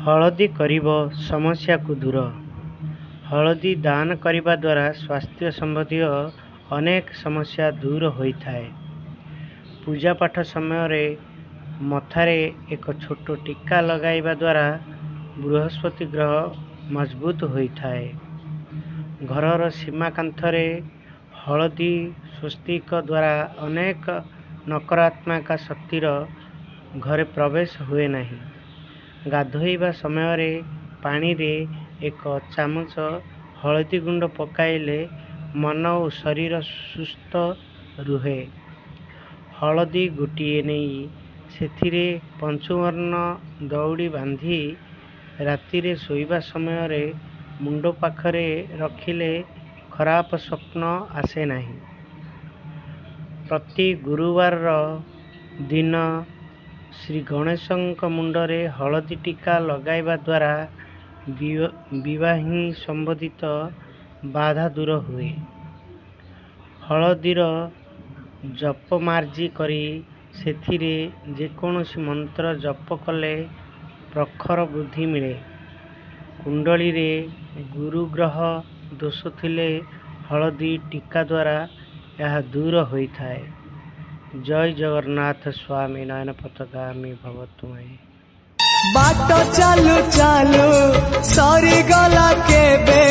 हलदी करिब समस्या को दूर। हलदी दान करने द्वारा स्वास्थ्य संबंधी अनेक समस्या दूर होता है। पूजा पाठ समय रे मथारे एक छोट टीका लगाइबा द्वारा बृहस्पति ग्रह मजबूत होता है। घरर सीमा कांथरे हलदी स्वस्तिक द्वारा अनेक नकारात्मक शक्तिर घरे प्रवेश हुए नहीं। गाधोइबा समय रे पानी रे एक चामच हलदी गुंड पकाइले मन और शरीर सुस्थ रुहे। हलदी गोटिए नहीं सेथिरे पंचवर्ण दौड़ी बांधी राति रे सोइबा समय रे मुंड पाखरे रखिले खराब स्वप्न आसे नहीं। प्रति गुरुवार दिन श्री गणेशଙ୍କ मुंडरे हलदी टीका लगाइबा द्वारा विवाही संबंधित बाधा दूर हुए। हलदीर जपमार्जी करी सेथिरे जेकोसी मंत्र जप कले प्रखर बुद्धि मिले। कुंडली रे गुरुग्रह दोष थिले हलदी टीका द्वारा यह दूर होता है। जय जगन्नाथ स्वामी नयन पथगामी भव तुम्हें। बाट चालू चालू सरी गला के बे